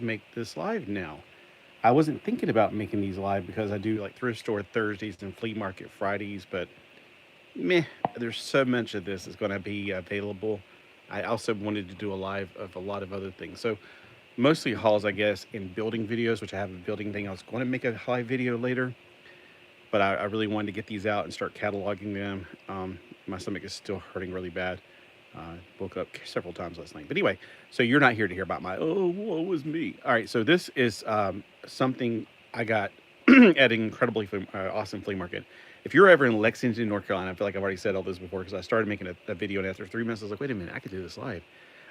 make this live now. I wasn't thinking about making these live because I do like thrift store Thursdays and flea market Fridays, but meh, there's so much of this is going to be available. I also wanted to do a live of a lot of other things. So mostly hauls, I guess, in building videos, which I have a building thing. I was going to make a live video later, but I really wanted to get these out and start cataloging them. My stomach is still hurting really bad. Woke up several times last night. But anyway, so you're not here to hear about my, oh, woe was me. All right, so this is something I got at an incredibly awesome flea market. If you're ever in Lexington, North Carolina, I feel like I've already said all this before because I started making a video, and after 3 minutes, I was like, wait a minute, I could do this live.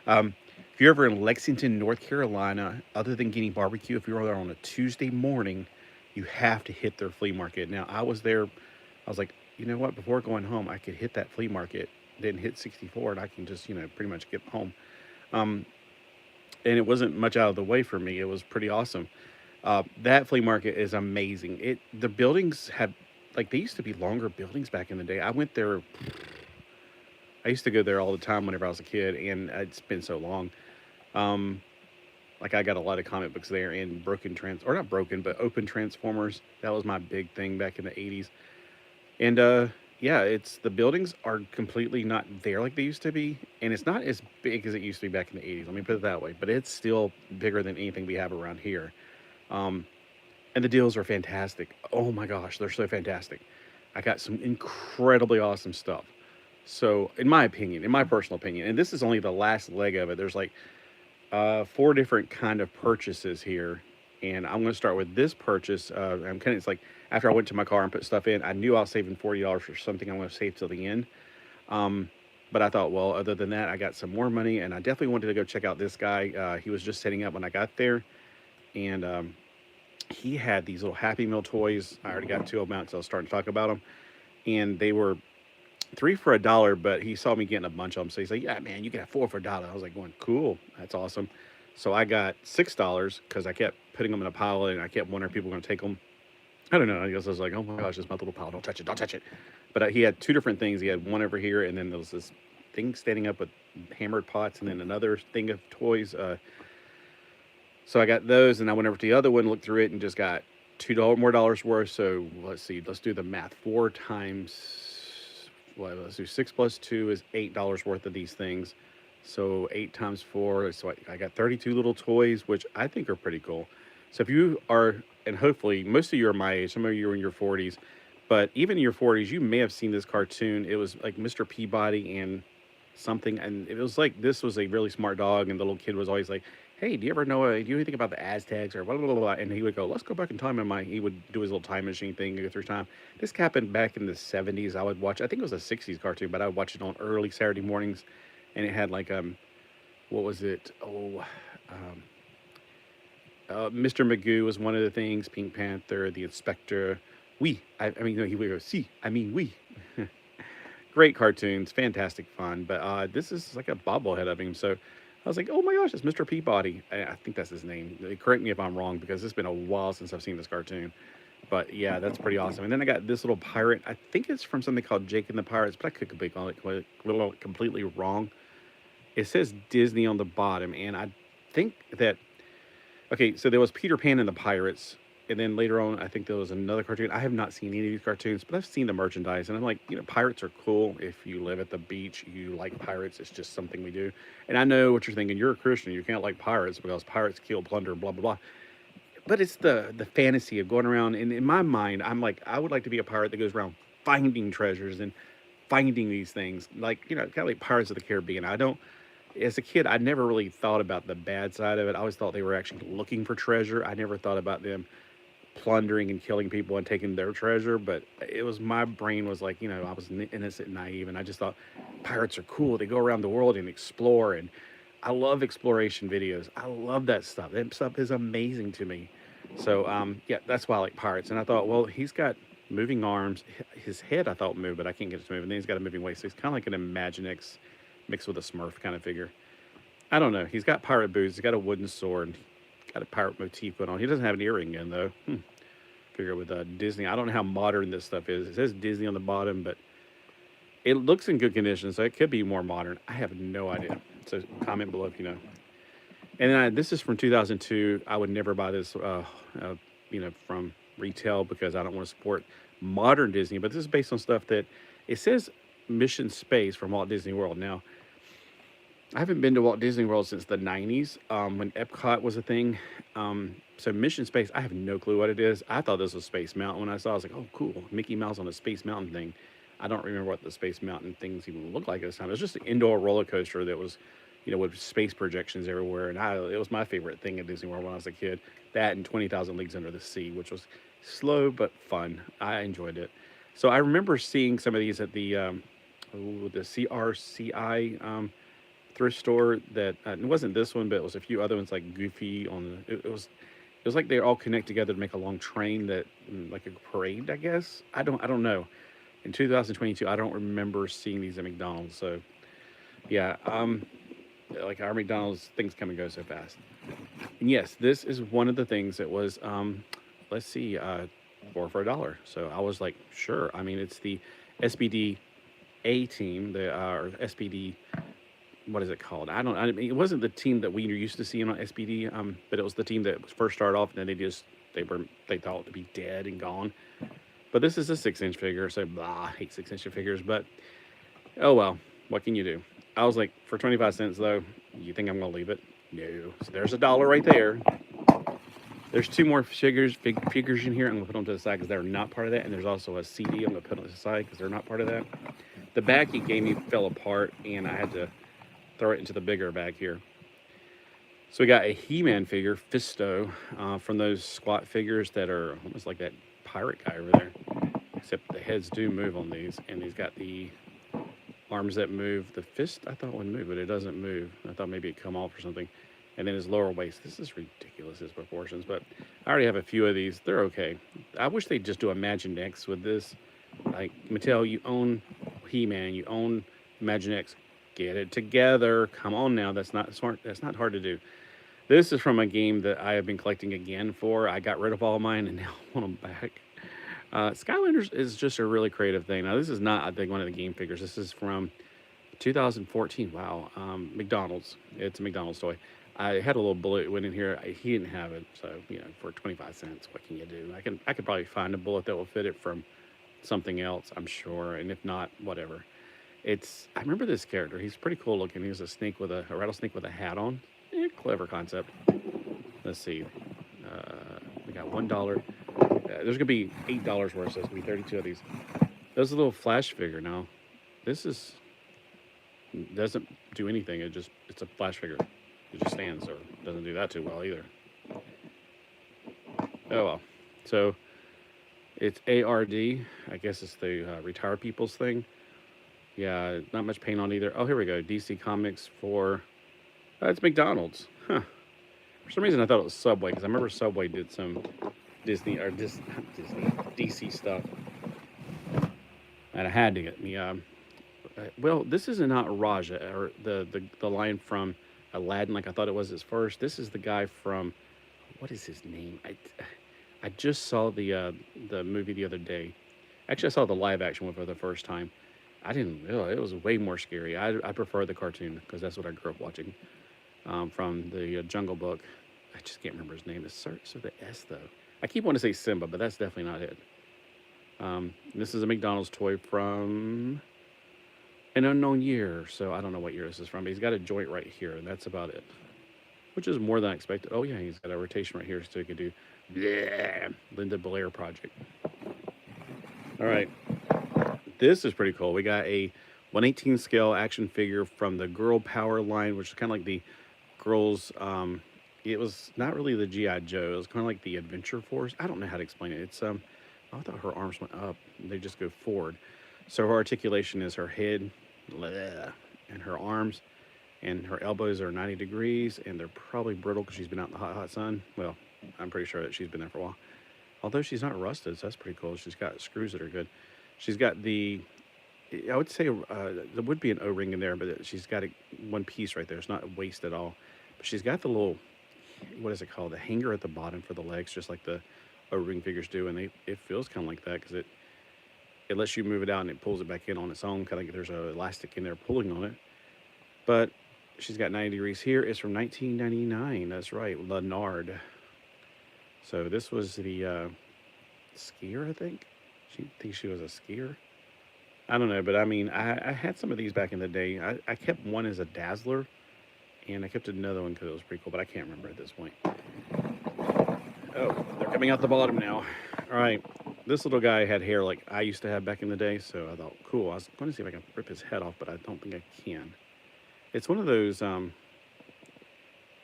If you're ever in Lexington, North Carolina, other than getting barbecue, if you're there on a Tuesday morning, you have to hit their flea market. Now, I was there, I was like, you know what, before going home, I could hit that flea market, then hit 64, and I can just, pretty much get home. Um, and it wasn't much out of the way for me. It was pretty awesome. That flea market is amazing. The buildings have like they used to be longer buildings back in the day. I went there. I used to go there all the time whenever I was a kid, and it's been so long. Um, like I got a lot of comic books there and broken trans or not broken, but open transformers. That was my big thing back in the 80s. And yeah, it's the buildings are completely not there like they used to be, and it's not as big as it used to be back in the 80s. Let me put it that way. But it's still bigger than anything we have around here. Um, and the deals are fantastic. Oh my gosh, they're so fantastic. I got some incredibly awesome stuff. So, in my opinion, in my personal opinion, and this is only the last leg of it. There's like four different kind of purchases here, and I'm going to start with this purchase. I'm kind of it's like after I went to my car and put stuff in, I knew I was saving $40 for something I'm going to save till the end. Um, but I thought, well, other than that, I got some more money, and I definitely wanted to go check out this guy. He was just setting up when I got there, and he had these little Happy Meal toys. I already got two of them out, so I was starting to talk about them, and they were three for a dollar. But he saw me getting a bunch of them, so he's like, "Yeah, man, you get four for a dollar." I was like, "Going cool, that's awesome." So I got $6 because I kept putting them in a pile, and I kept wondering if people were going to take them. I don't know. I guess I was like, "Oh my gosh, it's my little pile. Don't touch it. Don't touch it." But he had two different things. He had one over here, and then there was this thing standing up with hammered pots, and then another thing of toys. So I got those, and I went over to the other one, looked through it, and just got $2 more dollars worth. So let's see, let's do the math. Four times, well, let's do 6 plus 2 is $8 worth of these things. So 8 times 4, so I got 32 little toys, which I think are pretty cool. So if you are, and hopefully most of you are my age, some of you are in your 40s, but even in your 40s, you may have seen this cartoon. It was like Mr. Peabody and something, and it was like this was a really smart dog, and the little kid was always like, "Hey, do you ever know? Do you anything about the Aztecs or blah blah blah blah?" And he would go, "Let's go back in time." And he would do his little time machine thing, go through time. This happened back in the 70s. I would watch. I think it was a 60s cartoon, but I would watch it on early Saturday mornings, and it had like what was it? Oh, um, Mr. Magoo was one of the things. Pink Panther, the Inspector. I mean, no, he would go, "See, I mean, we." Great cartoons, fantastic fun. But this is like a bobblehead of him. So I was like, oh my gosh, it's Mr. Peabody. I think that's his name. Correct me if I'm wrong because it's been a while since I've seen this cartoon. But yeah, that's pretty awesome. And then I got this little pirate. I think it's from something called Jake and the Pirates, but I could be completely wrong. It says Disney on the bottom, and I think that okay, so there was Peter Pan and the Pirates, and then later on, I think there was another cartoon. I have not seen any of these cartoons, but I've seen the merchandise, and I'm like, pirates are cool. If you live at the beach, you like pirates. It's just something we do. And I know what you're thinking. You're a Christian. You can't like pirates because pirates kill, plunder, blah blah blah. But it's the fantasy of going around. And in my mind, I'm like, I would like to be a pirate that goes around finding treasures and finding these things, like kind of like Pirates of the Caribbean. I don't as a kid, I never really thought about the bad side of it. I always thought they were actually looking for treasure. I never thought about them plundering and killing people and taking their treasure. But it was my brain was like, I was innocent and naive, and I just thought pirates are cool. They go around the world and explore, and I love exploration videos. I love that stuff. That stuff is amazing to me. So yeah, that's why I like pirates. And I thought, well, he's got moving arms. His head I thought moved, but I can't get it to move. And then he's got a moving waist. So he's kind of like an Imaginex mixed with a Smurf kind of figure. I don't know. He's got pirate boots. He's got a wooden sword. Got a pirate motif going on. He doesn't have an earring in though. Figure with Disney. I don't know how modern this stuff is. It says Disney on the bottom, but it looks in good condition, so it could be more modern. I have no idea. So comment below if you know. And then this is from 2002. I would never buy this, from retail because I don't want to support modern Disney. But this is based on stuff that it says Mission Space from Walt Disney World. Now, I haven't been to Walt Disney World since the 90s, when Epcot was a thing. So Mission Space, I have no clue what it is. I thought this was Space Mountain when I saw it. I was like, oh, cool, Mickey Mouse on a Space Mountain thing. I don't remember what the Space Mountain things even looked like at this time. It was just an indoor roller coaster that was, with space projections everywhere. And it was my favorite thing at Disney World when I was a kid. That and 20,000 Leagues Under the Sea, which was slow but fun. I enjoyed it. So I remember seeing some of these at the CRCI thrift store. That it wasn't this one, but it was a few other ones like Goofy on the. It was like they all connect together to make a long train that, like a parade, I guess. I don't know. In 2022, I don't remember seeing these at McDonald's. So, yeah, like our McDonald's things come and go so fast. And yes, this is one of the things that was, let's see, four for $1. So I was like, sure. I mean, it's the SBD A team, or SBD. What is it called? I mean, it wasn't the team that we were used to seeing on SBD, but it was the team that was first started off, and then they thought to be dead and gone. But this is a 6-inch figure, so I hate 6-inch figures. But oh well, what can you do? I was like, for 25 cents though, you think I'm gonna leave it? No. So there's $1 right there. There's two more figures in here. I'm gonna put them to the side because they're not part of that, and there's also a CD I'm gonna put on the side because they're not part of that. The bag he gave me fell apart, and I had to throw it into the bigger bag here. So we got a He-Man figure, Fisto, from those squat figures that are almost like that pirate guy over there. Except the heads do move on these, and he's got the arms that move. The fist, I thought would move, but it doesn't move. I thought maybe it'd come off or something. And then his lower waist. This is ridiculous, his proportions, but I already have a few of these. They're okay. I wish they'd just do Imaginext with this. Like, Mattel, you own He-Man, you own Imaginext. Get it together. Come on now. That's not smart. That's not hard to do. This is from a game that I have been collecting again for. I got rid of all mine and now I want them back. Skylanders is just a really creative thing. Now, this is not, I think, one of the game figures. This is from 2014. Wow. McDonald's. It's a McDonald's toy. I had a little bullet went in here. He didn't have it. So, for 25 cents, what can you do? I could probably find a bullet that will fit it from something else, I'm sure. And if not, whatever. I remember this character. He's pretty cool looking. He's a rattlesnake with a hat on. Clever concept. Let's see. We got $1. There's gonna be $8 worth. So there's gonna be 32 of these. There's a little Flash figure now. This doesn't do anything. It's a Flash figure. It just stands, or doesn't do that too well either. Oh well. So it's ARD. I guess it's the retired people's thing. Yeah, not much paint on either. Oh, here we go. DC Comics for... it's McDonald's. Huh. For some reason, I thought it was Subway, because I remember Subway did some DC stuff. And I had to get me... well, this is not Raja, or the line from Aladdin, like I thought it was his first. This is the guy from... What is his name? I just saw the movie the other day. Actually, I saw the live action one for the first time. I didn't realize it was way more scary. I prefer the cartoon because that's what I grew up watching, from the Jungle Book. I just can't remember his name. It starts with the S though. I keep wanting to say Simba, but that's definitely not it. This is a McDonald's toy from an unknown year, so I don't know what year this is from. But he's got a joint right here, and that's about it, which is more than I expected. Oh yeah, he's got a rotation right here, so he could do Linda Blair project. All right. This is pretty cool. We got a 1/18 scale action figure from the Girl Power line, which is kind of like the girls. It was not really the G.I. Joe. It was kind of like the Adventure Force. I don't know how to explain it. It's I thought her arms went up. They just go forward. So her articulation is her head, and her arms, and her elbows are 90 degrees, and they're probably brittle because she's been out in the hot sun. Well, I'm pretty sure that she's been there for a while. Although she's not rusted, so that's pretty cool. She's got screws that are good. She's got I would say there would be an O-ring in there, but she's got one piece right there. It's not a waist at all. But she's got the little, what is it called? The hanger at the bottom for the legs, just like the O-ring figures do. And it feels kind of like that because it lets you move it out and it pulls it back in on its own. Kind of like there's an elastic in there pulling on it. But She's got 90 degrees here. It's from 1999. That's right, Leonard. So this was the skier, I think. She thinks she was a skier. I don't know, but I mean, I had some of these back in the day. I kept one as a dazzler, and I kept another one because it was pretty cool, but I can't remember at this point. Oh, they're coming out the bottom now. All right, this little guy had hair like I used to have back in the day, so I thought, cool. I was going to see if I can rip his head off, but I don't think I can. It's one of those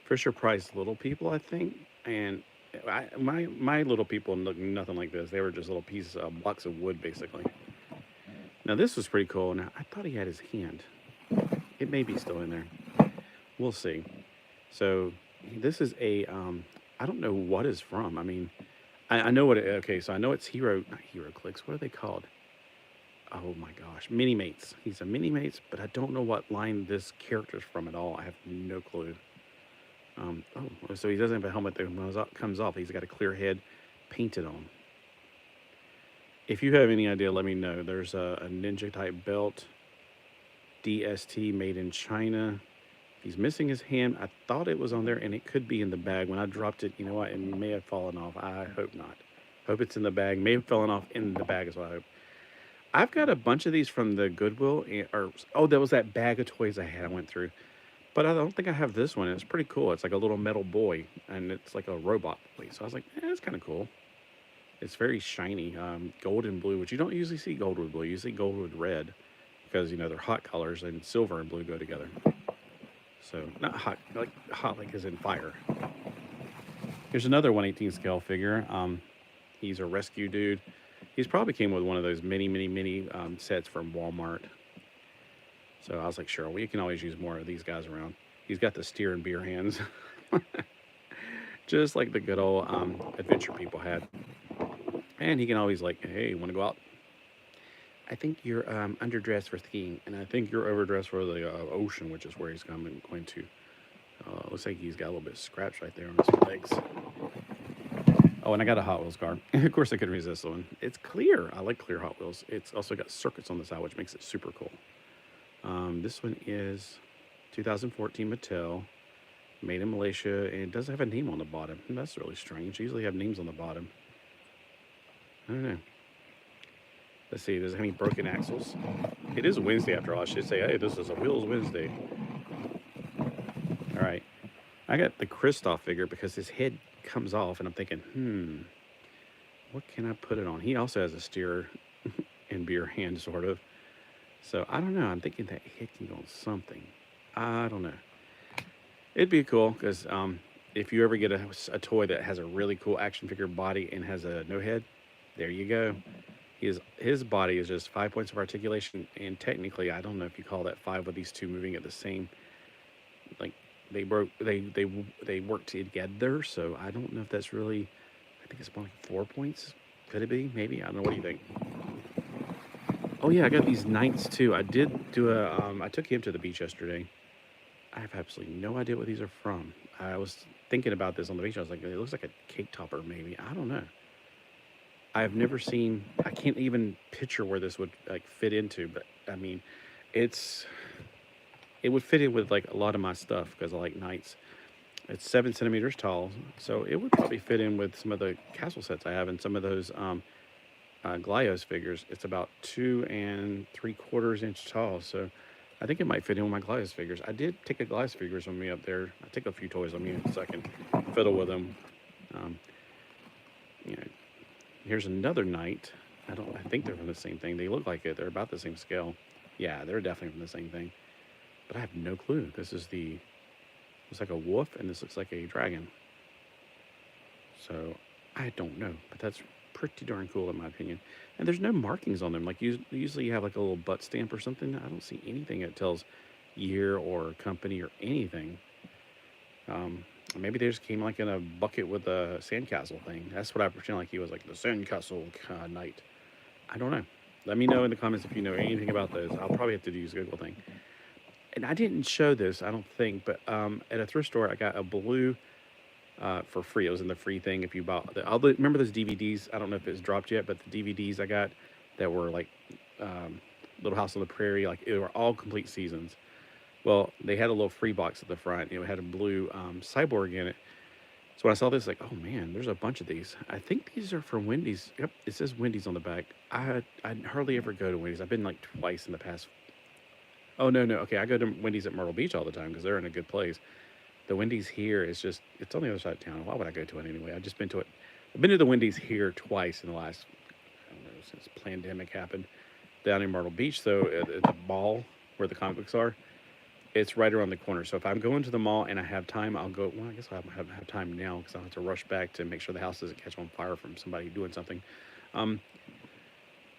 Fisher Price little people, I think, and my little people look nothing like this. They were just little pieces of blocks of wood, basically. Now this was pretty cool. Now I thought he had his hand. It may be still in there. We'll see. So this is a I don't know what it's from. I mean, I know what it, okay, so I know it's not Hero Clicks. What are they called? Oh my gosh, Mini Mates. He's a Mini Mates, but I don't know what line this character's from at all. I have no clue. Oh, so he doesn't have a helmet that comes off. He's got a clear head painted on. If you have any idea, let me know. There's a ninja type belt. DST made in China. He's missing his hand. I thought it was on there, and it could be in the bag. When I dropped it, you know what? It may have fallen off. I hope not. Hope it's in the bag. May have fallen off in the bag is what I hope. I've got a bunch of these from the Goodwill. That was that bag of toys I had. I went through. But I don't think I have this one. It's pretty cool. It's like a little metal boy, and it's like a robot boy. So I was like, that's kind of cool. It's very shiny, gold and blue, which you don't usually see gold with blue. You see gold with red because, you know, they're hot colors, and silver and blue go together. So not hot like as in fire. Here's another 1/18 scale figure. He's a rescue dude. He's probably came with one of those mini sets from Walmart. So I was like, sure, we can always use more of these guys around. He's got the steer and beer hands. Just like the good old adventure people had. And he can always like, hey, want to go out? I think you're underdressed for skiing, and I think you're overdressed for the ocean, which is where he's going to. Looks like he's got a little bit of scratch right there on his legs. Oh, and I got a Hot Wheels car. Of course, I couldn't resist the one. It's clear. I like clear Hot Wheels. It's also got circuits on the side, which makes it super cool. This one is 2014 Mattel, made in Malaysia, and it doesn't have a name on the bottom. That's really strange. They usually have names on the bottom. I don't know. Let's see, does it have any broken axles? It is a Wednesday after all. I should say, hey, this is a Wheels Wednesday. All right. I got the Kristoff figure because his head comes off, and I'm thinking, what can I put it on? He also has a steer and beer hand, sort of. So, I don't know. I'm thinking that head can go on something. I don't know. It'd be cool, because if you ever get a toy that has a really cool action figure body and has a no head, there you go. His body is just 5 points of articulation, and technically, I don't know if you call that 5 with these two moving at the same, like, they work together, so I don't know if that's really, I think it's more like 4 points. Could it be? Maybe. I don't know. What do you think? Oh, yeah, I got these knights, too. I did do I took him to the beach yesterday. I have absolutely no idea what these are from. I was thinking about this on the beach. I was like, it looks like a cake topper, maybe. I don't know. I've never seen, I can't even picture where this would like fit into, but I mean, it would fit in with like a lot of my stuff because I like knights. It's 7 centimeters tall, so it would probably fit in with some of the castle sets I have and some of those Glyos figures. It's about 2 3/4 inch tall, so I think it might fit in with my Glyos figures. I did take a Glyos figures with me up there. I take a few toys with me so I can fiddle with them. You know. Here's another knight. I think they're from the same thing. They look like it. They're about the same scale. Yeah, they're definitely from the same thing. But I have no clue. This is looks like a wolf, and this looks like a dragon. So, I don't know. But that's pretty darn cool in my opinion. And there's no markings on them. Like, usually you have like a little butt stamp or something. I don't see anything that tells year or company or anything. Maybe they just came like in a bucket with a sandcastle thing. That's what I pretend like he was, like the sandcastle knight. I don't know. Let me know in the comments if you know anything about those. I'll probably have to use a Google thing. And I didn't show this, I don't think, but at a thrift store, I got a blue for free. It was in the free thing if you bought. Remember those DVDs? I don't know if it's dropped yet, but the DVDs I got that were like Little House on the Prairie, like they were all complete seasons. Well, they had a little free box at the front. It had a blue cyborg in it. So when I saw this, like, oh man, there's a bunch of these. I think these are from Wendy's. Yep, it says Wendy's on the back. I hardly ever go to Wendy's. I've been like twice in the past. Oh no, no. Okay, I go to Wendy's at Myrtle Beach all the time because they're in a good place. The Wendy's here is just, it's on the other side of town. Why would I go to it anyway? I've just been to it. I've been to the Wendy's here twice in the last, I don't know, since the pandemic happened. Down in Myrtle Beach, though, at the mall where the comic books are, it's right around the corner. So if I'm going to the mall and I have time, I'll go. Well, I guess I have time now because I'll have to rush back to make sure the house doesn't catch on fire from somebody doing something. Um,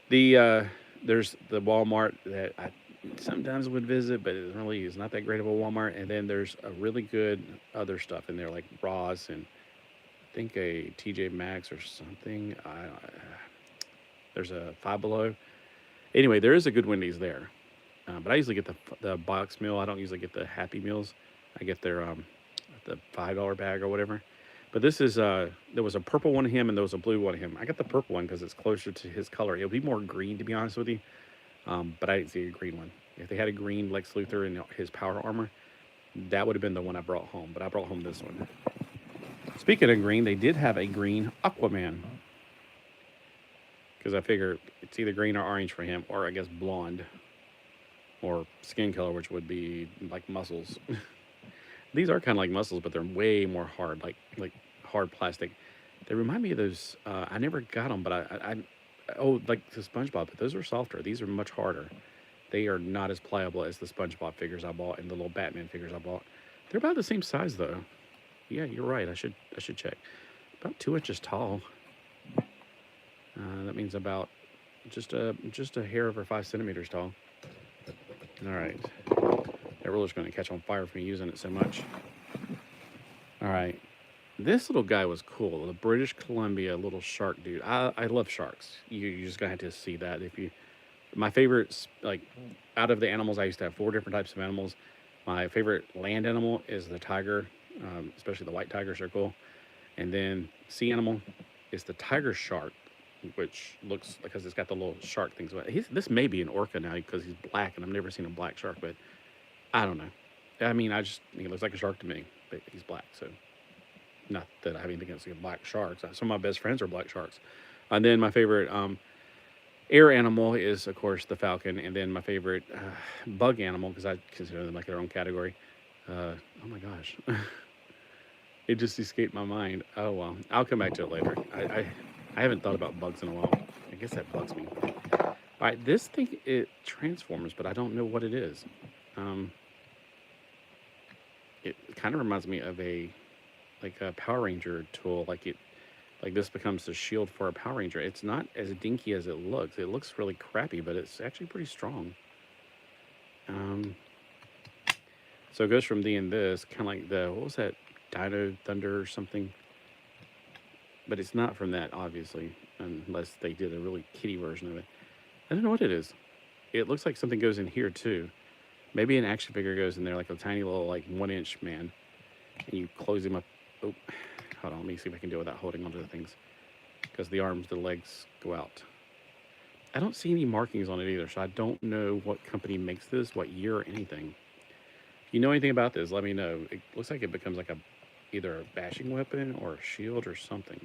there's the Walmart that I sometimes would visit, but it really is not that great of a Walmart. And then there's a really good other stuff in there, like Ross and I think a TJ Maxx or something. There's a Five Below. Anyway, there is a good Wendy's there, but I usually get the box meal. I don't usually get the Happy Meals. I get their the $5 bag or whatever. But this is there was a purple one of him and there was a blue one of him. I got the purple one because it's closer to his color. It would be more green, to be honest with you. But I didn't see a green one. If they had a green Lex Luthor in his power armor, that would have been the one I brought home. But I brought home this one. Speaking of green, they did have a green Aquaman. Because I figure it's either green or orange for him, or I guess blonde, or skin color, which would be like muscles. These are kind of like muscles, but they're way more hard, like hard plastic. They remind me of those. I never got them, but oh, like the SpongeBob, but those are softer. These are much harder. They are not as pliable as the SpongeBob figures I bought and the little Batman figures I bought. They're about the same size though. Yeah, you're right. I should check. About 2 inches tall. That means about just a hair over 5 centimeters tall. All right, that ruler's going to catch on fire for me using it so much. All right, this little guy was cool. The British Columbia little shark dude. I love sharks. You just gonna have to see that. If you, my favorites, like out of the animals, I used to have 4 different types of animals. My favorite land animal is the tiger, especially the white tigers are cool. And then sea animal is the tiger shark, which looks, because it's got the little shark things. This may be an orca now because he's black, and I've never seen a black shark, but I don't know. I mean, I just think it looks like a shark to me, but he's black, so not that I have anything against black sharks. Some of my best friends are black sharks. And then my favorite air animal is, of course, the falcon, and then my favorite bug animal, because I consider them like their own category. Oh my gosh. It just escaped my mind. Oh, well, I'll come back to it later. I haven't thought about bugs in a while. I guess that bugs me. All right, this thing, it transforms, but I don't know what it is. It kind of reminds me of a Power Ranger tool. Like this becomes the shield for a Power Ranger. It's not as dinky as it looks. It looks really crappy, but it's actually pretty strong. So it goes from the and this, kind of like what was that, Dino Thunder or something? But it's not from that, obviously, unless they did a really kiddie version of it. I don't know what it is. It looks like something goes in here, too. Maybe an action figure goes in there, like a tiny little, 1-inch man. And you close him up. Oh, hold on, let me see if I can do it without holding onto the things. Because the legs go out. I don't see any markings on it either, so I don't know what company makes this, what year, or anything. If you know anything about this, let me know. It looks like it becomes like either a bashing weapon or a shield or something.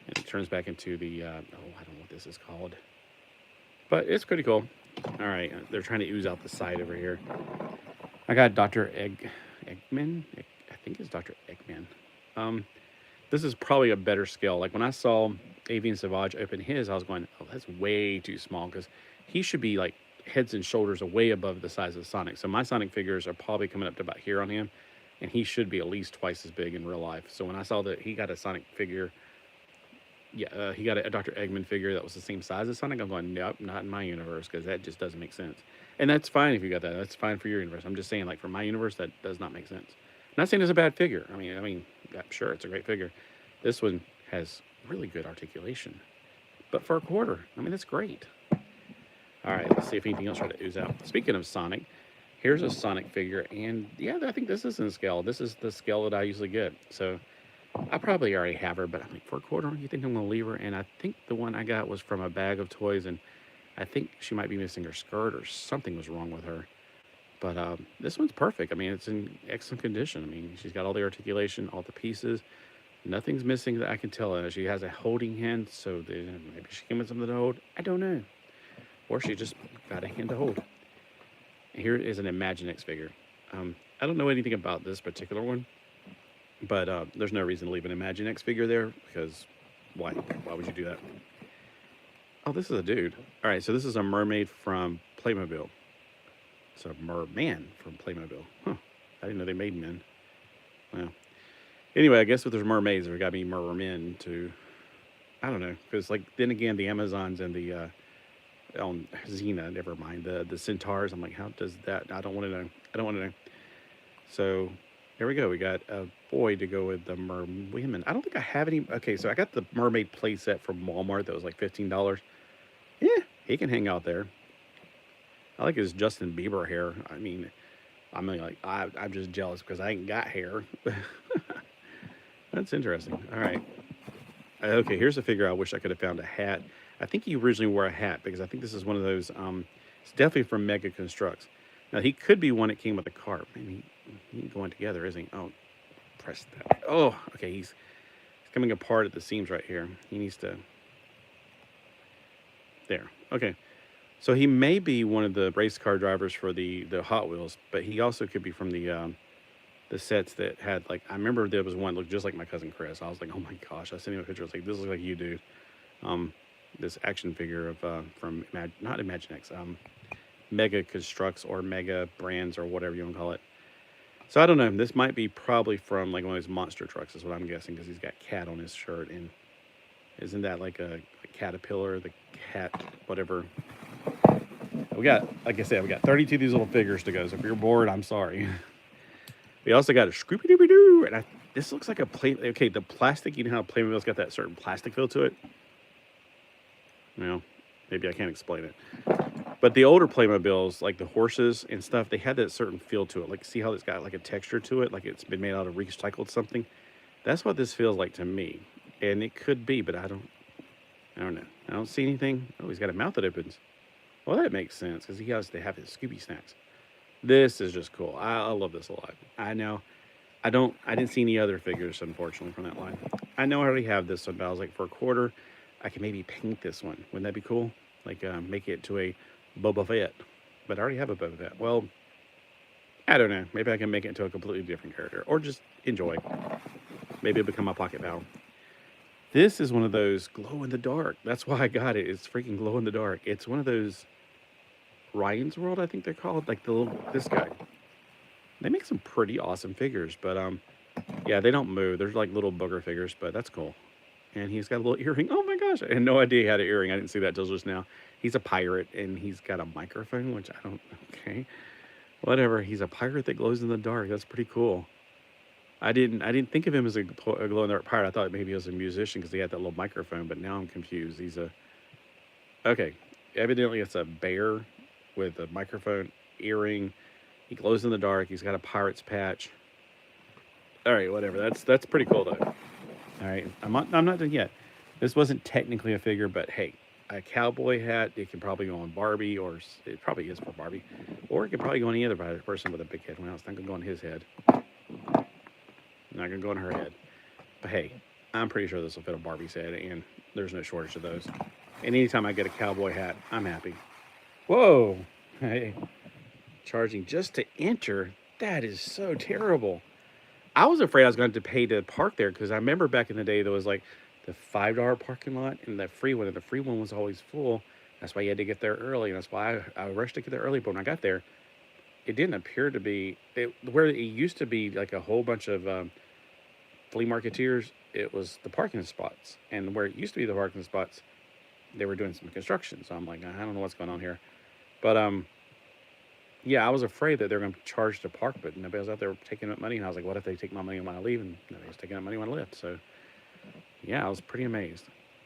And it turns back into the, I don't know what this is called. But it's pretty cool. All right, they're trying to ooze out the side over here. I got Dr. Eggman. I think it's Dr. Eggman. This is probably a better scale. Like when I saw Avian Savage open his, I was going, oh, that's way too small, because he should be like heads and shoulders way above the size of Sonic. So my Sonic figures are probably coming up to about here on him, and he should be at least twice as big in real life. So when I saw that he got a Sonic figure, he got a Dr. Eggman figure that was the same size as Sonic, I'm going, nope, not in my universe, because that just doesn't make sense. And that's fine if you got that. That's fine for your universe. I'm just saying, like, for my universe, that does not make sense. I'm not saying it's a bad figure. I mean, I'm sure it's a great figure. This one has really good articulation. But for a quarter, I mean, that's great. All right, let's see if anything else try to ooze out. Speaking of Sonic, here's a Sonic figure, and yeah, I think this is in scale. This is the scale that I usually get. So I probably already have her, but I'm like, for a quarter, you think I'm going to leave her? And I think the one I got was from a bag of toys, and I think she might be missing her skirt or something was wrong with her. But this one's perfect. I mean, it's in excellent condition. I mean, she's got all the articulation, all the pieces. Nothing's missing that I can tell. She has a holding hand, so maybe she came with something to hold. I don't know. Or she just got a hand to hold. And here is an Imaginext figure. I don't know anything about this particular one, but there's no reason to leave an Imaginext figure there because why? Why would you do that? Oh, this is a dude. All right, so this is a mermaid from Playmobil. It's a merman from Playmobil. Huh. I didn't know they made men. Well, anyway, I guess if there's mermaids, there's got to be mermen too. I don't know, because like then again, the Amazons and the on Xena, never mind the centaurs. I'm like, how does that? I don't want to know. I don't want to know. So there we go. We got a boy to go with the merwomen. I don't think I have any. Okay, so I got the mermaid playset from Walmart that was like $15. Yeah, he can hang out there. I like his Justin Bieber hair. I mean, I'm just jealous because I ain't got hair. That's interesting. All right. Okay, here's a figure I wish I could have found a hat. I think he originally wore a hat because I think this is one of those. It's definitely from Mega Constructs. Now he could be one that came with a car. Maybe he ain't going together, is he? Oh, press that. Oh, okay. He's coming apart at the seams right here. He needs to. There. Okay. So he may be one of the race car drivers for the Hot Wheels, but he also could be from the sets that had like I remember there was one that looked just like my cousin Chris. I was like, oh my gosh! I sent him a picture. I was like, this looks like you, dude. This action figure of from not Imaginext, Mega Constructs or Mega Brands or whatever you want to call it. So I don't know. This might be probably from like one of those monster trucks, is what I'm guessing, because he's got cat on his shirt, and isn't that like a caterpillar, the cat, whatever. We got, like I said, we got 32 of these little figures to go. So if you're bored, I'm sorry. We also got a Scooby-Dooby-Doo, and this looks like a play. Okay, the plastic, you know how Playmobil's got that certain plastic feel to it. Well, maybe I can't explain it. But the older Playmobils, like the horses and stuff, they had that certain feel to it. Like, see how it's got like a texture to it, like it's been made out of recycled something. That's what this feels like to me, and it could be, but I don't know. I don't see anything. Oh, he's got a mouth that opens. Well, that makes sense because he has to have his Scooby snacks. This is just cool. I love this a lot. I know. I didn't see any other figures, unfortunately, from that line. I know I already have this one, but I was like, for a quarter, I can maybe paint this one. Wouldn't that be cool? Like, make it to a Boba Fett. But I already have a Boba Fett. Well, I don't know. Maybe I can make it into a completely different character. Or just enjoy. Maybe it'll become my pocket pal. This is one of those glow in the dark. That's why I got it. It's freaking glow in the dark. It's one of those Ryan's World, I think they're called. Like this guy. They make some pretty awesome figures, but yeah, they don't move. They're like little booger figures, but that's cool. And he's got a little earring. Oh my gosh, I had no idea he had an earring. I didn't see that till just now. He's a pirate, and he's got a microphone, which I don't. Okay, whatever. He's a pirate that glows in the dark. That's pretty cool. I didn't think of him as a glow in the dark pirate. I thought maybe he was a musician because he had that little microphone. But now I'm confused. He's a okay. Evidently, it's a bear with a microphone, earring. He glows in the dark. He's got a pirate's patch. All right, whatever. That's pretty cool though. All right, I'm not done yet. This wasn't technically a figure, but hey, a cowboy hat. It can probably go on Barbie, or it probably is for Barbie, or it could probably go on any other person with a big head. Well, it's not gonna go on his head. Not gonna go on her head. But hey, I'm pretty sure this will fit a Barbie's head, and there's no shortage of those. And anytime I get a cowboy hat, I'm happy. Whoa! Hey, charging just to enter. That is so terrible. I was afraid I was going to pay to park there because I remember back in the day there was like the $5 parking lot and the free one, and the free one was always full. That's why you had to get there early, and that's why I rushed to get there early. But when I got there, it didn't appear to be where it used to be like a whole bunch of flea marketeers. It was the parking spots, and where it used to be the parking spots, they were doing some construction. So I'm like, I don't know what's going on here, but yeah, I was afraid that they were going to charge to park, but nobody was out there taking up money. And I was like, what if they take my money when I leave? And nobody was taking up money when I left. So, yeah, I was pretty amazed.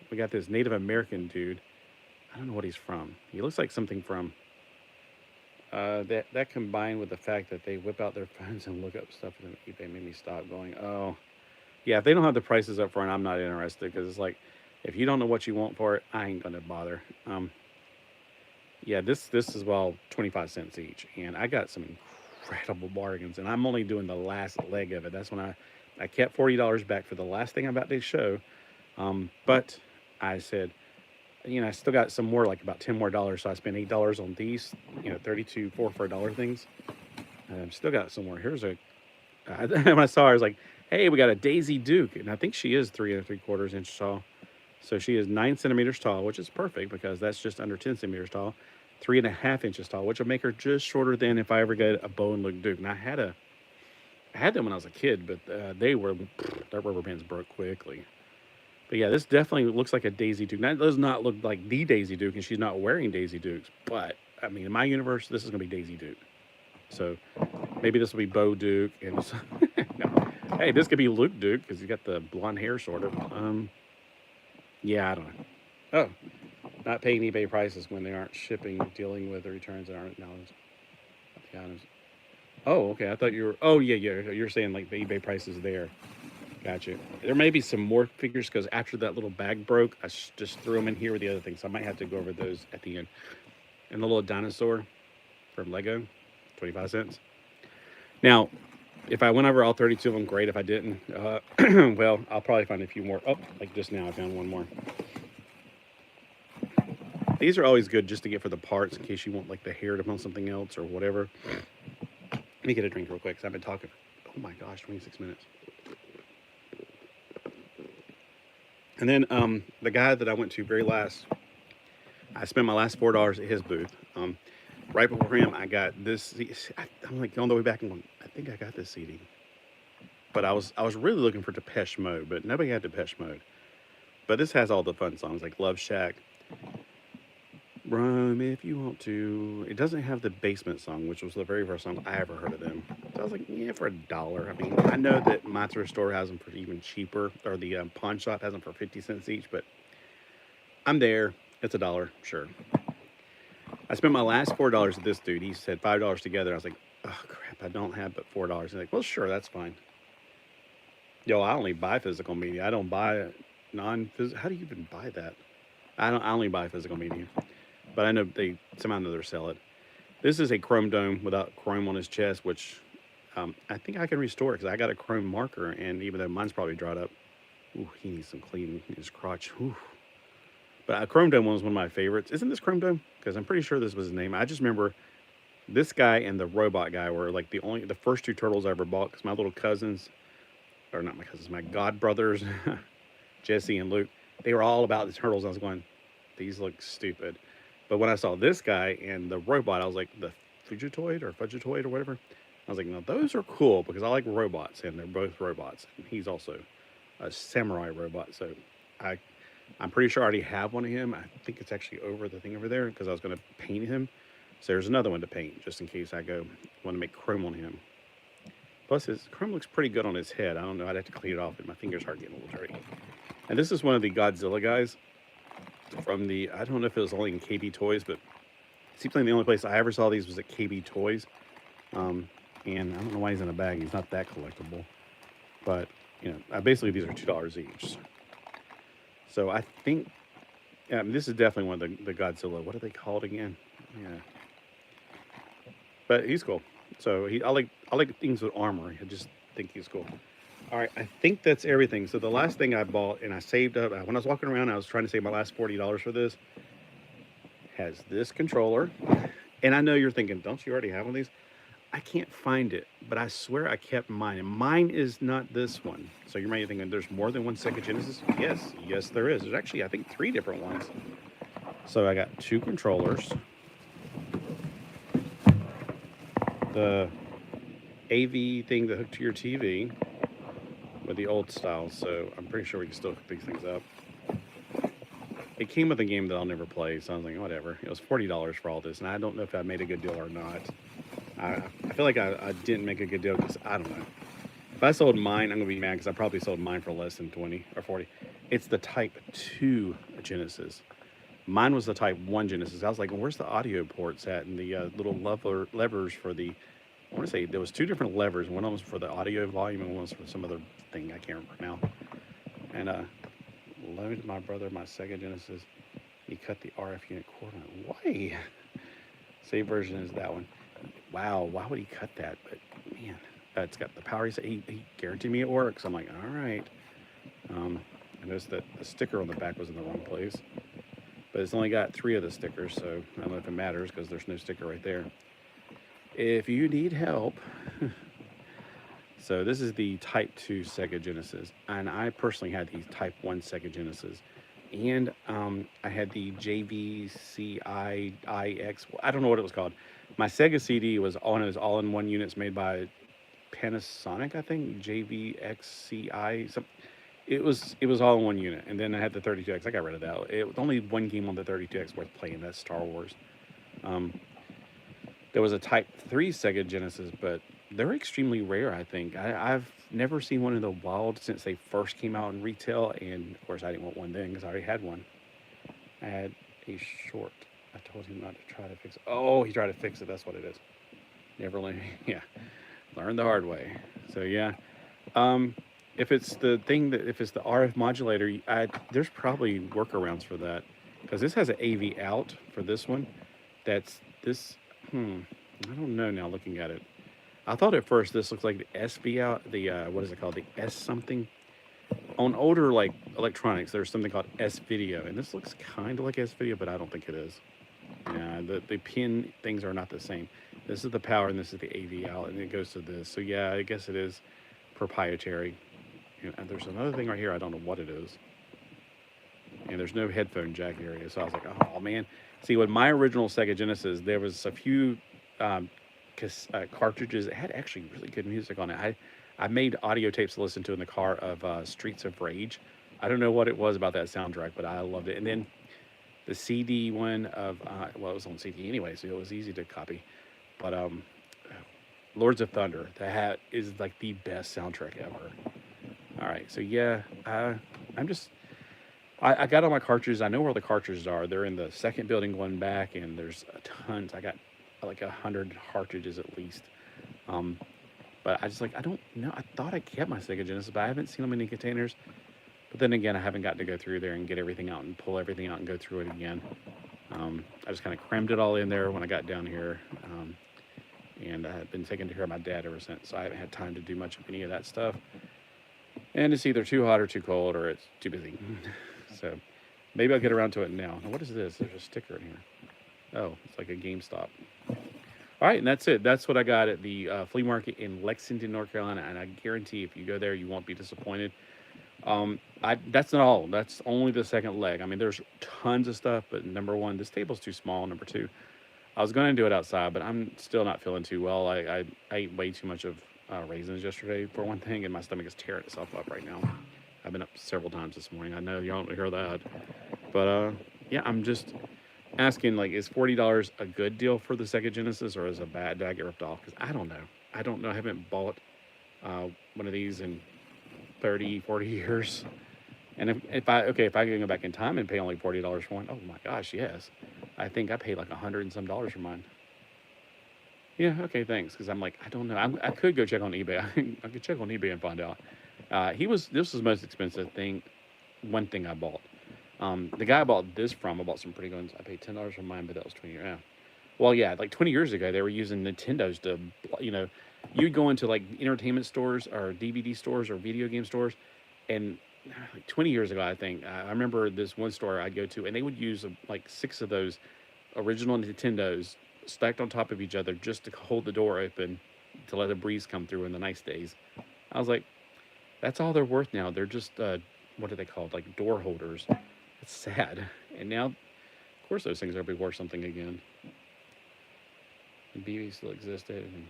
We got this Native American dude. I don't know what he's from. He looks like something from... that combined with the fact that they whip out their phones and look up stuff on eBay made me stop going, oh. Yeah, if they don't have the prices up front, I'm not interested. Because it's like, if you don't know what you want for it, I ain't going to bother. Yeah, this is well 25 cents each, and I got some incredible bargains, and I'm only doing the last leg of it. That's when I kept $40 back for the last thing I'm about to show. But I said, I still got some more, like about 10 more dollars, so I spent $8 on these, 32 4 for a dollar things. Still got some more. Here's a when I saw her, I was like, hey, we got a Daisy Duke, and I think she is 3 3/4 inch tall. So she is 9 centimeters tall, which is perfect because that's just under 10 centimeters tall, 3.5 inches tall, which will make her just shorter than if I ever get a bow and look Duke. And I had them when I was a kid, but their rubber bands broke quickly. But yeah, this definitely looks like a Daisy Duke. That does not look like the Daisy Duke, and she's not wearing Daisy Dukes. But I mean, in my universe, this is gonna be Daisy Duke. So maybe this will be Bo Duke, and no. Hey, this could be Luke Duke because he's got the blonde hair sort of. Yeah, I don't know. Oh, not paying eBay prices when they aren't shipping, dealing with the returns that aren't acknowledged. The items. Oh, okay. I thought you were. Oh, yeah, yeah. You're saying like the eBay price is there. Gotcha. There may be some more figures because after that little bag broke, I just threw them in here with the other things. So I might have to go over those at the end. And the little dinosaur from Lego, 25 cents. Now, if I went over all 32 of them, great. If I didn't, well, I'll probably find a few more. Oh, like just now, I found one more. These are always good just to get for the parts in case you want like the hair to on something else or whatever. Let me get a drink real quick because I've been talking. Oh my gosh, 26 minutes. And then the guy that I went to very last, I spent my last $4 at his booth. Right before him, I got this. I'm like on the way back and going, I think I got this CD. But I was really looking for Depeche Mode, but nobody had Depeche Mode. But this has all the fun songs like Love Shack, Run If You Want To. It doesn't have the Basement song, which was the very first song I ever heard of them. So I was like, yeah, for $1. I mean, I know that my thrift store has them for even cheaper, or the pawn shop has them for 50 cents each, but I'm there. It's $1, sure. I spent my last $4 at this dude. He said $5 together. I was like, oh crap, I don't have but $4. He's like, well, sure, that's fine. Yo, I only buy physical media. I don't buy non-physical. How do you even buy that? I only buy physical media, but I know they somehow know they sell it. This is a chrome dome without chrome on his chest, which I think I can restore because I got a chrome marker, and even though mine's probably dried up, ooh, he needs some cleaning in his crotch. Ooh. But a chrome dome one was one of my favorites. Isn't this chrome dome? Because I'm pretty sure this was his name. I just remember this guy and the robot guy were like the first two turtles I ever bought because my little cousins, or not my cousins, my god brothers, Jesse and Luke, they were all about the turtles. I was going, these look stupid. But when I saw this guy and the robot, I was like, the Fugitoid or whatever. I was like, no, those are cool because I like robots, and they're both robots. And he's also a samurai robot. So I, I'm pretty sure I already have one of him. I think it's actually over the thing over there because I was going to paint him. So there's another one to paint just in case I want to make chrome on him. Plus, his chrome looks pretty good on his head. I don't know. I'd have to clean it off, but my fingers are getting a little dirty. And this is one of the Godzilla guys from I don't know if it was only in KB Toys, but it seems like the only place I ever saw these was at KB Toys. And I don't know why he's in a bag. He's not that collectible. But, basically these are $2 each. So I think this is definitely one of the Godzilla. What are they called again? Yeah. But he's cool. So I like things with armor. I just think he's cool. All right, I think that's everything. So the last thing I bought, and I saved up when I was walking around, I was trying to save my last $40 for this. Has this controller, and I know you're thinking, don't you already have one of these? I can't find it, but I swear I kept mine, and mine is not this one. So you might be thinking, there's more than one Sega Genesis? Yes, there is. There's actually, I think, 3 different ones. So I got 2 controllers. The AV thing that hooked to your TV with the old style, so I'm pretty sure we can still hook these things up. It came with a game that I'll never play, so I was like, whatever. It was $40 for all this, and I don't know if I made a good deal or not. I feel like I didn't make a good deal because I don't know. If I sold mine, I'm going to be mad because I probably sold mine for less than 20 or 40. It's the Type 2 Genesis. Mine was the Type 1 Genesis. I was like, well, where's the audio ports at? And the little levers for I want to say there was 2 different levers. One of them was for the audio volume and one was for some other thing. I can't remember now. And loaned my brother my Sega Genesis. He cut the RF unit cord on. Why? Save version is that one. Wow, why would he cut that? But man, it's got the power. He guaranteed me it works. I'm like, all right. I noticed that the sticker on the back was in the wrong place, but it's only got 3 of the stickers, so I don't know if it matters because there's no sticker right there. If you need help, so this is the Type 2 Sega Genesis, and I personally had the Type 1 Sega Genesis, and I had the JVCIIX. I don't know what it was called. My Sega CD was one of those all-in-one units made by Panasonic, I think. JVXCI. It was all in one unit, and then I had the 32X. I got rid of that. It was only one game on the 32X worth playing. That's Star Wars. Um, there was a Type 3 Sega Genesis, but they're extremely rare, I think. I've never seen one in the wild since they first came out in retail, and of course, I didn't want one then because I already had one. I had a short. I told him not to try to fix it. Oh, he tried to fix it. That's what it is. Never learn. Yeah, learn the hard way. So yeah, if it's the thing that if it's the RF modulator, there's probably workarounds for that because this has an AV out for this one. That's this. I don't know now. Looking at it, I thought at first this looks like the SB out. The what is it called? The S something. On older like electronics, there's something called S video, and this looks kind of like S video, but I don't think it is. Yeah, the pin things are not the same. This is the power, and this is the AV out, and it goes to this. So yeah, I guess it is proprietary. And there's another thing right here. I don't know what it is. And there's no headphone jack area. So I was like, oh man. See, with my original Sega Genesis, there was a few cartridges. It had actually really good music on it. I made audio tapes to listen to in the car of Streets of Rage. I don't know what it was about that soundtrack, but I loved it. And then the CD one of, well, it was on CD anyway, so it was easy to copy. But Lords of Thunder, that is like the best soundtrack ever. All right, so yeah, I got all my cartridges. I know where the cartridges are. They're in the second building going back, and there's tons. I got like 100 cartridges at least. But I don't know. I thought I kept my Sega Genesis, but I haven't seen them in any containers. But then again, I haven't gotten to go through there and get everything out and pull everything out and go through it again. I just kind of crammed it all in there when I got down here. And I had been taking care of my dad ever since, so I haven't had time to do much of any of that stuff. And it's either too hot or too cold, or it's too busy. So maybe I'll get around to it now. Now, what is this? There's a sticker in here. Oh, it's like a GameStop. All right, and that's it. That's what I got at the flea market in Lexington, North Carolina. And I guarantee if you go there, you won't be disappointed. That's not all. That's only the second leg. I mean, there's tons of stuff, but number one, this table's too small. Number two, I was going to do it outside, but I'm still not feeling too well. I ate way too much of raisins yesterday, for one thing, and my stomach is tearing itself up right now. I've been up several times this morning. I know y'all don't hear that. But, yeah, I'm just asking, like, is $40 a good deal for the Sega Genesis, or is it bad? Did I get ripped off? Because I don't know. I haven't bought one of these in 30, 40 years. And if I can go back in time and pay only $40 for one, oh my gosh, yes. I think I paid like $100 and some for mine. Yeah, okay, thanks. Because I'm like, I don't know. I could go check on eBay. I could check on eBay and find out. This was the most expensive one thing I bought. The guy I bought this from, I bought some pretty good ones. I paid $10 for mine, but that was 20 years. Yeah. Well, yeah, like 20 years ago, they were using Nintendos to, you'd go into like entertainment stores or DVD stores or video game stores, and like 20 years ago, I think, I remember this one store I'd go to, and they would use like 6 of those original Nintendos stacked on top of each other just to hold the door open to let a breeze come through in the nice days. I was like, that's all they're worth now. They're just, what are they called? Like door holders. It's sad. And now, of course, those things are be worth something again. And BB still existed. And,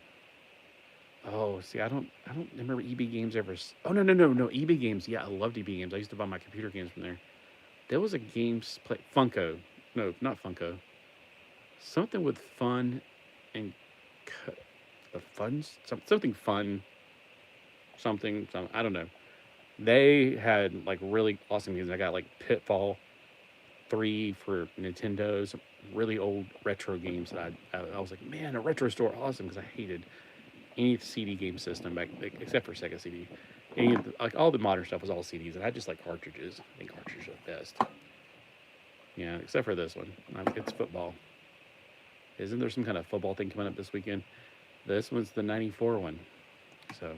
oh, see, I don't remember EB Games ever. Oh, no, EB Games. Yeah, I loved EB Games. I used to buy my computer games from there. There was a games play Funko. No, not Funko. Something with fun and something fun. Something. I don't know. They had like really awesome games. I got like Pitfall 3 for Nintendo. Some really old retro games that I was like, man, a retro store, awesome, because I hated any CD game system back, except for Sega CD. Like all the modern stuff was all CDs, and I just like cartridges. I think cartridges are the best. Yeah, except for this one. It's football. Isn't there some kind of football thing coming up this weekend? This one's the 94 one. So,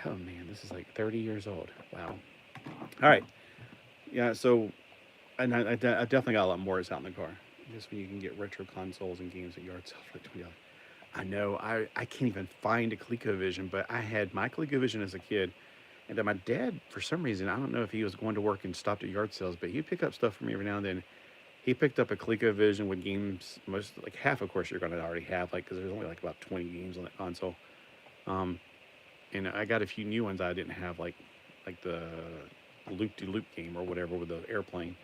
oh man, this is like 30 years old. Wow. All right. Yeah, so, and I definitely got a lot more out in the car. Just when you can get retro consoles and games at yard sales for like $20. I know, I can't even find a ColecoVision, but I had my ColecoVision as a kid. And then my dad, for some reason, I don't know if he was going to work and stopped at yard sales, but he'd pick up stuff for me every now and then. He picked up a ColecoVision with games, most like half, of course, you're going to already have, like, because there's only like about 20 games on that console. Um, and I got a few new ones I didn't have, like the loop-de-loop game or whatever with the airplane,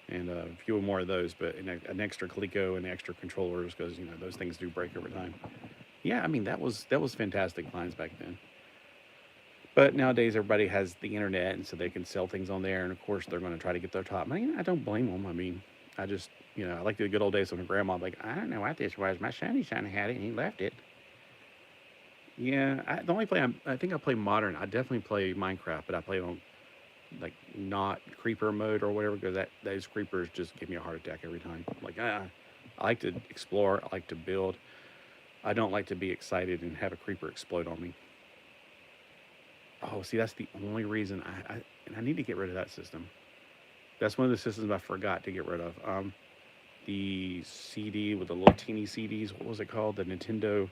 and a few more of those, but an extra Coleco and extra controllers because those things do break over time. Yeah, I mean that was fantastic finds back then. But nowadays everybody has the internet, and so they can sell things on there, and of course they're going to try to get their top. I mean, I don't blame them. I mean, I just I like the good old days when my grandma like, I don't know what this was. My son had it and he left it. Yeah, the only play I think I play modern. I definitely play Minecraft, but I play on like not creeper mode or whatever because those creepers just give me a heart attack every time. Like I like to explore. I like to build. I don't like to be excited and have a creeper explode on me. Oh, see, that's the only reason and I need to get rid of that system. That's one of the systems I forgot to get rid of. The CD with the little teeny CDs. What was it called? The Nintendo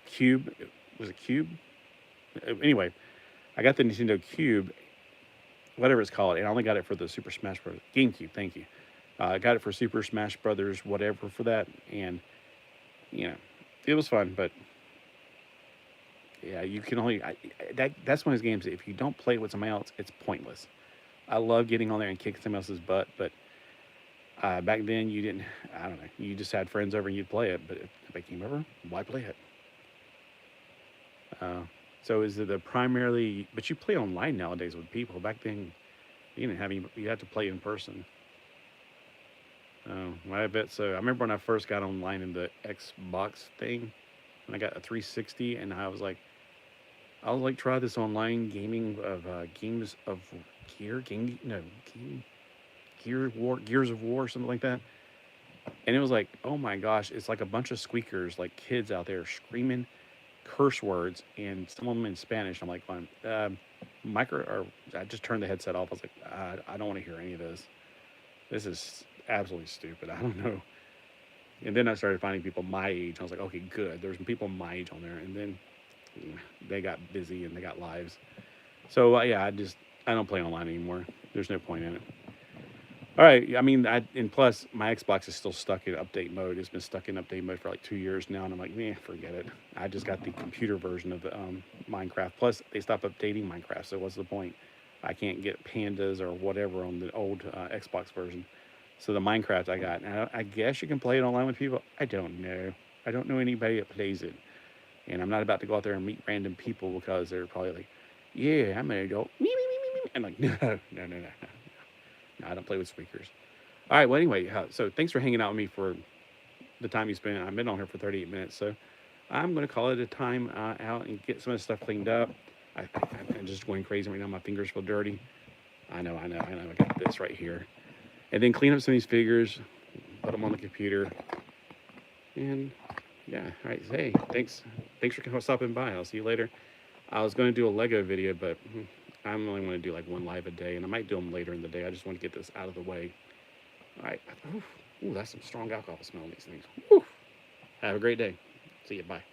Cube. Was it Cube? Anyway, I got the Nintendo Cube, whatever it's called, and I only got it for the Super Smash Bros. GameCube. Thank you. I got it for Super Smash Brothers, whatever, for that, and it was fun, but yeah, you can only that's one of those games. If you don't play with somebody else, it's pointless. I love getting on there and kicking somebody else's butt, but back then you didn't. I don't know. You just had friends over and you'd play it. But if they came over, why play it? So is it the primarily? But you play online nowadays with people. Back then, you didn't have any. You had to play in person. Oh, well, I bet so. I remember when I first got online in the Xbox thing, and I got a 360, and I was like, try this online gaming of games of Gears of War, something like that. And it was like, oh my gosh, it's like a bunch of squeakers, like kids out there screaming curse words, and some of them in Spanish. I'm like, fine, or I just turned the headset off. I was like, I don't want to hear any of this. This is absolutely stupid. I don't know. And then I started finding people my age. I was like, okay, good. There's some people my age on there. And then they got busy and they got lives. So yeah, I don't play online anymore. There's no point in it. All right. I mean, and plus my Xbox is still stuck in update mode. It's been stuck in update mode for like 2 years now, and I'm like, forget it. I just got the computer version of the Minecraft. Plus, they stopped updating Minecraft, so what's the point? I can't get pandas or whatever on the old Xbox version. So the Minecraft I got. Now, I guess you can play it online with people. I don't know. I don't know anybody that plays it, and I'm not about to go out there and meet random people because they're probably like, yeah, I'm an adult. I'm like, no. No, I don't play with speakers. All right. Well, anyway, so thanks for hanging out with me for the time you spent. I've been on here for 38 minutes, so I'm going to call it a time out and get some of the stuff cleaned up. I'm just going crazy right now. My fingers feel dirty. I know. I got this right here. And then clean up some of these figures, put them on the computer. And yeah, all right. Hey, thanks for stopping by. I'll see you later. I was going to do a Lego video, but I'm only going to do like one live a day, and I might do them later in the day. I just want to get this out of the way. All right. Ooh, that's some strong alcohol smell in these things. Whew. Have a great day. See you. Bye.